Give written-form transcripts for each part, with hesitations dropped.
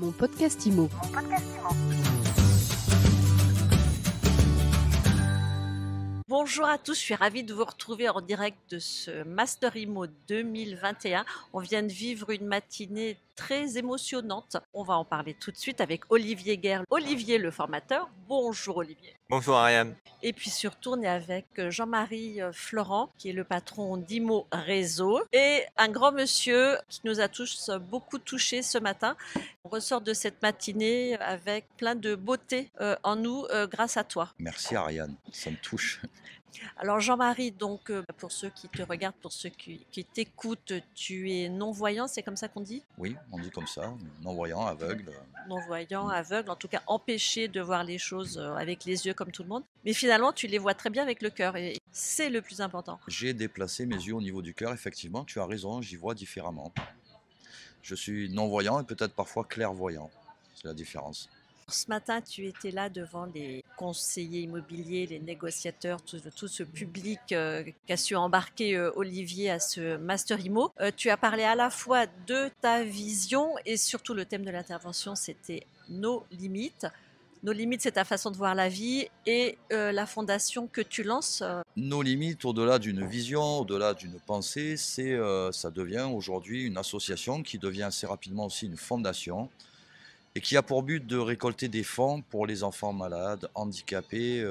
Mon podcast IMO. Bonjour à tous, je suis ravie de vous retrouver en direct de ce Master IMO 2021. On vient de vivre une matinée très émotionnante. On va en parler tout de suite avec Olivier Guerre. Olivier, le formateur. Bonjour Olivier. Bonjour Ariane. Et puis surtout, on est avec Jean-Marie Florent, qui est le patron d'IMO Réseau, et un grand monsieur qui nous a tous beaucoup touchés ce matin. On ressort de cette matinée avec plein de beauté en nous grâce à toi. Merci Ariane, ça me touche. Alors Jean-Marie, donc pour ceux qui te regardent, pour ceux qui t'écoutent, tu es non-voyant, c'est comme ça qu'on dit ? Oui, on dit comme ça, non-voyant, aveugle. Non-voyant, aveugle, en tout cas empêché de voir les choses avec les yeux comme tout le monde. Mais finalement, tu les vois très bien avec le cœur et c'est le plus important. J'ai déplacé mes yeux au niveau du cœur, effectivement, tu as raison, j'y vois différemment. Je suis non-voyant et peut-être parfois clairvoyant, c'est la différence. Ce matin, tu étais là devant les conseillers immobiliers, les négociateurs, tout ce public qu'a su embarquer Olivier à ce Master IMO. Tu as parlé à la fois de ta vision et surtout le thème de l'intervention, c'était nos limites. Nos limites, c'est ta façon de voir la vie et la fondation que tu lances. Nos limites, au-delà d'une vision, au-delà d'une pensée, ça devient aujourd'hui une association qui devient assez rapidement aussi une fondation et qui a pour but de récolter des fonds pour les enfants malades, handicapés,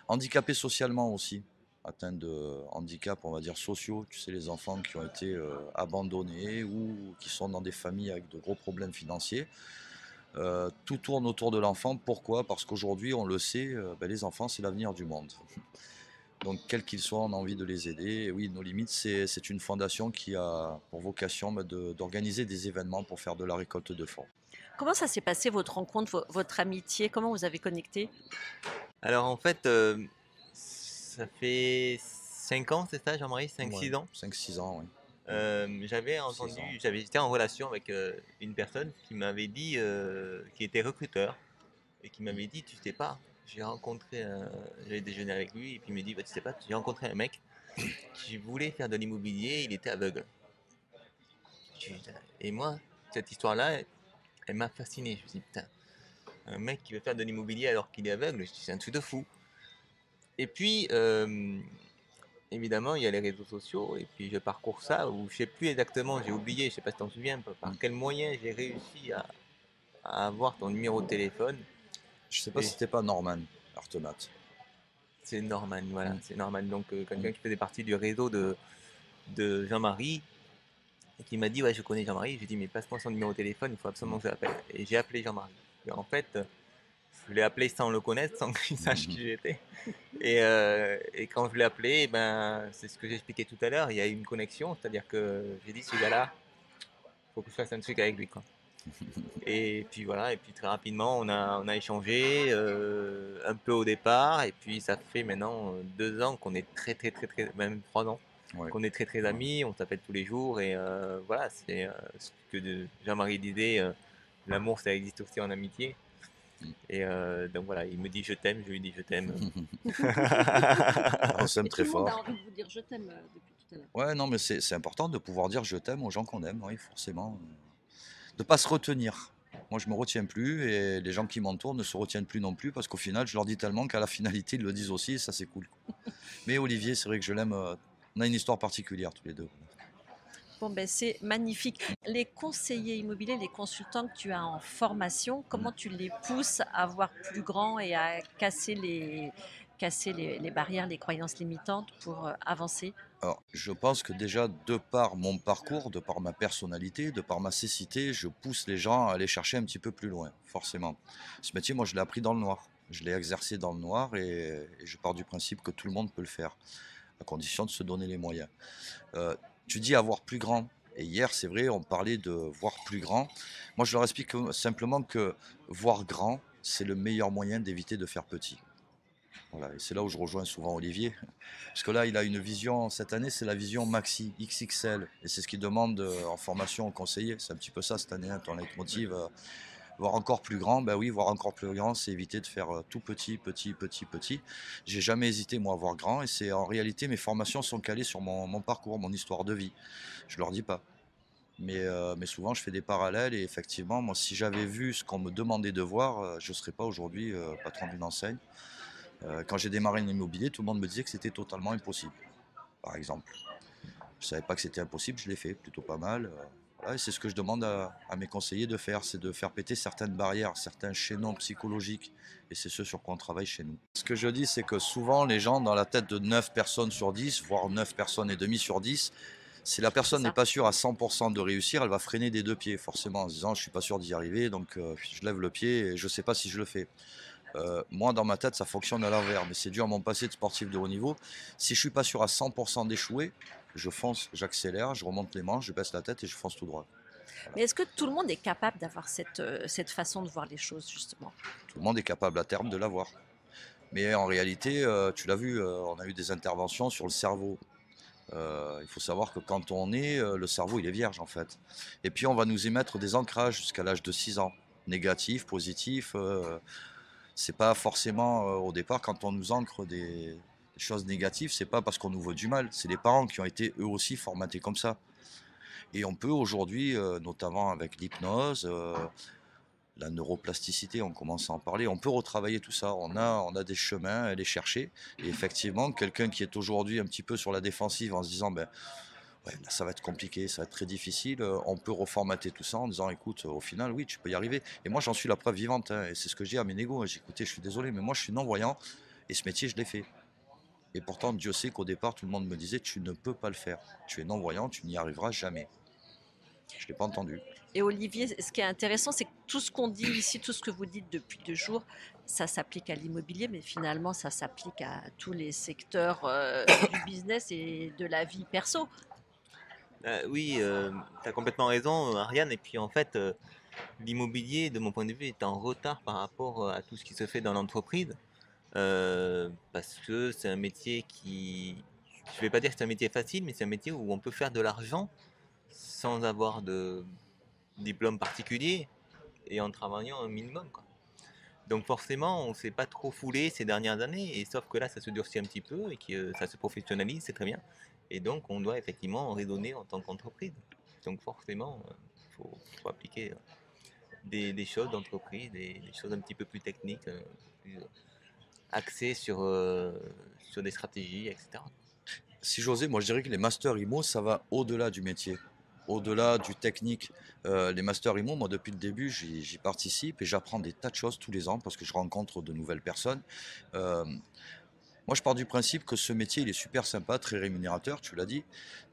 handicapés socialement aussi, atteints de handicaps, on va dire, sociaux. Tu sais, les enfants qui ont été abandonnés ou qui sont dans des familles avec de gros problèmes financiers. Tout tourne autour de l'enfant. Pourquoi ? Parce qu'aujourd'hui, on le sait, les enfants, c'est l'avenir du monde. Donc, quels qu'ils soient, on a envie de les aider. Et oui, Nos Limites, c'est une fondation qui a pour vocation d'organiser des événements pour faire de la récolte de fonds. Comment ça s'est passé, votre rencontre, votre amitié ? Comment vous avez connecté ? Alors en fait, ça fait 5 ans, c'est ça Jean-Marie? 5-6 ans. 5-6 ans, oui. J'étais en relation avec une personne qui m'avait dit, qui était recruteur, et qui m'avait dit, tu sais pas, j'avais déjeuné avec lui, et puis il me dit, tu sais pas, j'ai rencontré un mec qui voulait faire de l'immobilier, il était aveugle. Et moi, cette histoire-là, elle m'a fasciné. Je me suis dit, putain, un mec qui veut faire de l'immobilier alors qu'il est aveugle, c'est un truc de fou. Et puis, évidemment, il y a les réseaux sociaux, et puis je parcours ça, où je sais plus exactement, j'ai oublié, je sais pas si tu t'en souviens, par quel moyen j'ai réussi à avoir ton numéro de téléphone. Je sais pas si c'était pas Norman Artemat. C'est Norman, voilà, c'est Norman. Donc, quelqu'un qui faisait partie du réseau de Jean-Marie, et qui m'a dit, ouais, je connais Jean-Marie. J'ai dit, mais passe-moi son numéro de téléphone, il faut absolument que je l'appelle. Et j'ai appelé Jean-Marie. Et en fait, je l'ai appelé sans le connaître, sans qu'il sache qui j'étais. Et quand je l'ai appelé, c'est ce que j'expliquais tout à l'heure, il y a eu une connexion, c'est-à-dire que j'ai dit, ce gars-là, il faut que je fasse un truc avec lui, quoi. Et puis voilà, et puis très rapidement, on a échangé un peu au départ, et puis ça fait maintenant 2 ans qu'on est très, même 3 ans. Ouais. Qu'on est très amis, on s'appelle tous les jours et voilà, c'est ce que Jean-Marie disait, l'amour ça existe aussi en amitié. Et donc voilà, il me dit je t'aime, je lui dis je t'aime. On s'aime très fort. Tout le monde a envie de vous dire je t'aime depuis tout à l'heure. Ouais, non, mais c'est important de pouvoir dire je t'aime aux gens qu'on aime, oui, forcément. De ne pas se retenir. Moi, je ne me retiens plus et les gens qui m'entourent ne se retiennent plus non plus parce qu'au final, je leur dis tellement qu'à la finalité, ils le disent aussi et ça, c'est cool. Mais Olivier, c'est vrai que je l'aime. On a une histoire particulière tous les deux. Bon, c'est magnifique. Les conseillers immobiliers, les consultants que tu as en formation, comment tu les pousses à voir plus grand et à casser les barrières, les croyances limitantes pour avancer ? Alors, je pense que déjà, de par mon parcours, de par ma personnalité, de par ma cécité, je pousse les gens à aller chercher un petit peu plus loin, forcément. Ce métier, moi, je l'ai appris dans le noir. Je l'ai exercé dans le noir et je pars du principe que tout le monde peut le faire, à condition de se donner les moyens. Tu dis avoir plus grand. Et hier, c'est vrai, on parlait de voir plus grand. Moi, je leur explique simplement que voir grand, c'est le meilleur moyen d'éviter de faire petit. Voilà, et c'est là où je rejoins souvent Olivier. Parce que là, il a une vision, cette année, c'est la vision maxi, XXL. Et c'est ce qu'il demande en formation aux conseillers. C'est un petit peu ça cette année, ton leitmotiv. Voir encore plus grand, ben oui, voir encore plus grand, c'est éviter de faire tout petit. J'ai jamais hésité, moi, à voir grand. Et c'est en réalité, mes formations sont calées sur mon parcours, mon histoire de vie. Je leur dis pas. Mais souvent, je fais des parallèles et effectivement, moi, si j'avais vu ce qu'on me demandait de voir, je ne serais pas aujourd'hui patron d'une enseigne. Quand j'ai démarré l'immobilier, tout le monde me disait que c'était totalement impossible, par exemple. Je ne savais pas que c'était impossible, je l'ai fait plutôt pas mal. Voilà, et c'est ce que je demande à mes conseillers de faire, c'est de faire péter certaines barrières, certains chaînons psychologiques. Et c'est ce sur quoi on travaille chez nous. Ce que je dis, c'est que souvent, les gens, dans la tête de 9 personnes sur 10, voire 9 personnes et demie sur 10, si la C'est personne n'est ça. pas sûre à 100% de réussir, elle va freiner des deux pieds, forcément, en se disant, je ne suis pas sûr d'y arriver, donc je lève le pied et je ne sais pas si je le fais. Moi, dans ma tête, ça fonctionne à l'envers, mais c'est dû à mon passé de sportif de haut niveau. Si je suis pas sûr à 100% d'échouer, je fonce, j'accélère, je remonte les manches, je baisse la tête et je fonce tout droit. Mais est-ce que tout le monde est capable d'avoir cette façon de voir les choses, justement? Tout le monde est capable à terme de l'avoir. Mais en réalité, tu l'as vu, on a eu des interventions sur le cerveau. Il faut savoir que quand on est, le cerveau il est vierge en fait. Et puis on va nous émettre des ancrages jusqu'à l'âge de 6 ans, négatifs, positifs. C'est pas forcément au départ quand on nous ancre des choses négatives, c'est pas parce qu'on nous veut du mal, c'est les parents qui ont été eux aussi formatés comme ça. Et on peut aujourd'hui, notamment avec l'hypnose, la neuroplasticité, on commence à en parler, on peut retravailler tout ça. On a des chemins à aller chercher. Et effectivement, quelqu'un qui est aujourd'hui un petit peu sur la défensive en se disant ben ouais, là, ça va être compliqué, ça va être très difficile. On peut reformater tout ça en disant, écoute, au final, oui, tu peux y arriver. Et moi, j'en suis la preuve vivante, hein, et c'est ce que je dis à mes négos. J'ai écouté, je suis désolé, mais moi, je suis non-voyant, et ce métier, je l'ai fait. Et pourtant, Dieu sait qu'au départ, tout le monde me disait, tu ne peux pas le faire. Tu es non-voyant, tu n'y arriveras jamais. Je ne l'ai pas entendu. Et Olivier, ce qui est intéressant, c'est que tout ce qu'on dit ici, tout ce que vous dites depuis 2 jours, ça s'applique à l'immobilier, mais finalement, ça s'applique à tous les secteurs du business et de la vie perso. Oui, tu as complètement raison, Ariane. Et puis en fait, l'immobilier, de mon point de vue, est en retard par rapport à tout ce qui se fait dans l'entreprise. Parce que c'est un métier qui, je vais pas dire que c'est un métier facile, mais c'est un métier où on peut faire de l'argent sans avoir de diplôme particulier et en travaillant un minimum, quoi. Donc forcément, on s'est pas trop foulé ces dernières années, et sauf que là, ça se durcit un petit peu et que ça se professionnalise, c'est très bien. Et donc, on doit effectivement raisonner en tant qu'entreprise. Donc forcément, faut appliquer des choses d'entreprise, des choses un petit peu plus techniques, plus axées sur des stratégies, etc. Si j'osais, moi, je dirais que les masters IMO, ça va au-delà du métier, au-delà du technique. Les masters IMO, moi, depuis le début, j'y participe et j'apprends des tas de choses tous les ans parce que je rencontre de nouvelles personnes. Euh, Moi, je pars du principe que ce métier, il est super sympa, très rémunérateur, tu l'as dit.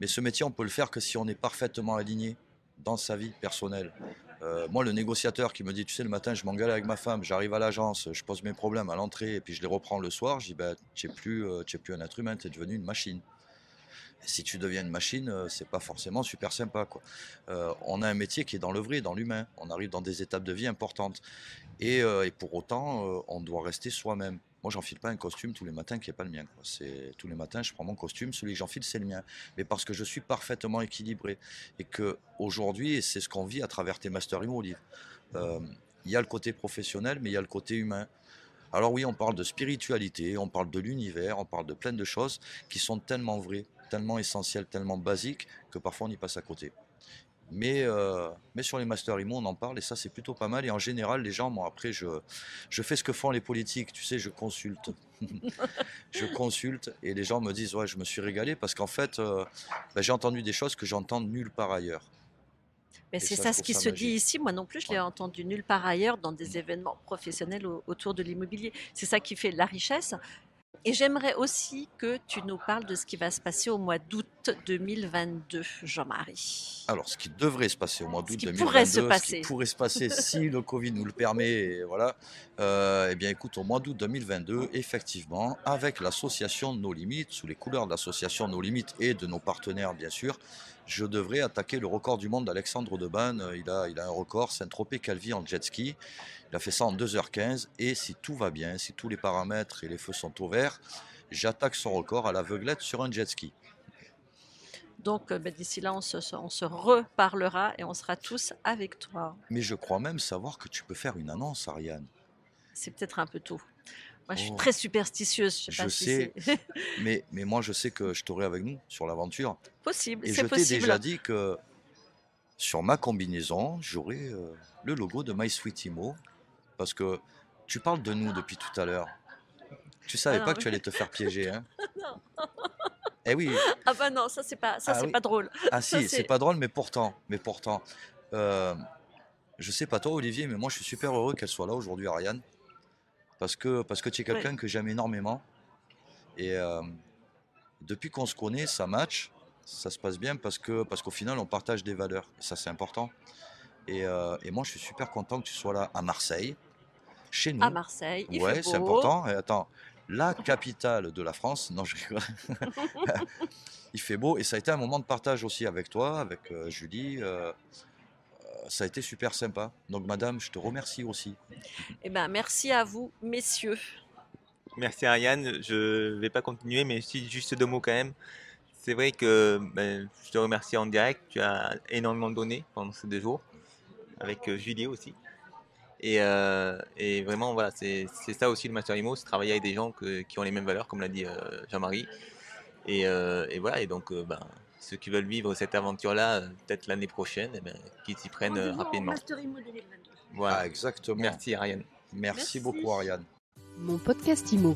Mais ce métier, on peut le faire que si on est parfaitement aligné dans sa vie personnelle. Moi, le négociateur qui me dit, tu sais, le matin, je m'engueule avec ma femme, j'arrive à l'agence, je pose mes problèmes à l'entrée et puis je les reprends le soir, je dis, ben, tu n'es plus un être humain, tu es devenu une machine. Et si tu deviens une machine, c'est pas forcément super sympa, quoi. On a un métier qui est dans le vrai, dans l'humain. On arrive dans des étapes de vie importantes. Et pour autant, on doit rester soi-même. Moi, j'enfile pas un costume tous les matins qui n'est pas le mien, quoi. C'est tous les matins, je prends mon costume, celui que j'enfile, c'est le mien. Mais parce que je suis parfaitement équilibré et que aujourd'hui, et c'est ce qu'on vit à travers tes masters IMO, Olive, euh, il y a le côté professionnel, mais il y a le côté humain. Alors oui, on parle de spiritualité, on parle de l'univers, on parle de plein de choses qui sont tellement vraies, tellement essentielles, tellement basiques que parfois on y passe à côté. Mais sur les masters IMO, on en parle et ça c'est plutôt pas mal. Et en général, les gens, moi après, je fais ce que font les politiques, tu sais, je consulte. Je consulte et les gens me disent, ouais, je me suis régalé parce qu'en fait, ben, j'ai entendu des choses que j'entends nulle part ailleurs. Mais Et c'est ça, ça je ce trouve qui ça se dit magique. ici. Moi non plus, je l'ai Ouais. entendu nulle part ailleurs dans Mm. des événements professionnels autour de l'immobilier. C'est ça qui fait la richesse. Et j'aimerais aussi que tu nous parles de ce qui va se passer au mois d'août 2022, Jean-Marie. Alors, ce qui devrait se passer au mois Ce d'août qui pourrait se 2022, ce qui passer. pourrait se passer si le Covid nous le permet, et voilà, eh bien écoute, au mois d'août 2022, effectivement, avec l'association Nos Limites, sous les couleurs de l'association Nos Limites et de nos partenaires bien sûr, je devrais attaquer le record du monde d'Alexandre Debanne. Il a un record, Saint-Tropez-Calvi en jet ski. Il a fait ça en 2h15 et si tout va bien, si tous les paramètres et les feux sont au vert, j'attaque son record à l'aveuglette sur un jet ski. Donc ben, d'ici là, on se reparlera et on sera tous avec toi. Mais je crois même savoir que tu peux faire une annonce, Ariane. C'est peut-être un peu tôt. Moi, je suis Oh, très superstitieuse. Je sais je pas si c'est sais, mais moi je sais que je t'aurai avec nous sur l'aventure. possible. Et C'est je t'ai déjà possible. dit que sur ma combinaison, j'aurai le logo de My Sweet Imo. Parce que tu parles de nous depuis tout à l'heure. Tu Ah savais non, pas que tu allais te faire piéger, hein? Eh oui, ah bah non, ça ah c'est oui. pas drôle. Ah Ça si, c'est c'est pas drôle, mais pourtant, euh, je sais pas toi Olivier, mais moi je suis super heureux qu'elle soit là aujourd'hui, Ariane, parce que tu es ouais. quelqu'un que j'aime énormément. Et depuis qu'on se connaît, ça match, ça se passe bien parce qu'au final on partage des valeurs. Et ça c'est important. Et moi je suis super content que tu sois là à Marseille, chez À nous. Marseille, il fait Ouais, c'est beau. important. Et attends, la capitale de la France, non je rigole. Il fait beau et ça a été un moment de partage aussi avec toi, avec Julie. Ça a été super sympa. Donc madame, je te remercie aussi. Eh ben merci à vous, messieurs. Merci Ariane, je vais pas continuer, mais si juste deux mots quand même. C'est vrai que ben, je te remercie en direct, tu as énormément donné pendant ces 2 jours, avec Julie aussi. Et vraiment, voilà, c'est ça aussi le Master Imo, c'est travailler avec des gens qui ont les mêmes valeurs, comme l'a dit Jean-Marie. Et voilà, et donc ben, ceux qui veulent vivre cette aventure-là, peut-être l'année prochaine, eh ben, qu'ils s'y prennent Rendez-vous au rapidement. Master Imo 2022. Voilà. Ah, exactement. Merci Ariane. Merci Merci. beaucoup, Ariane. Mon podcast IMO.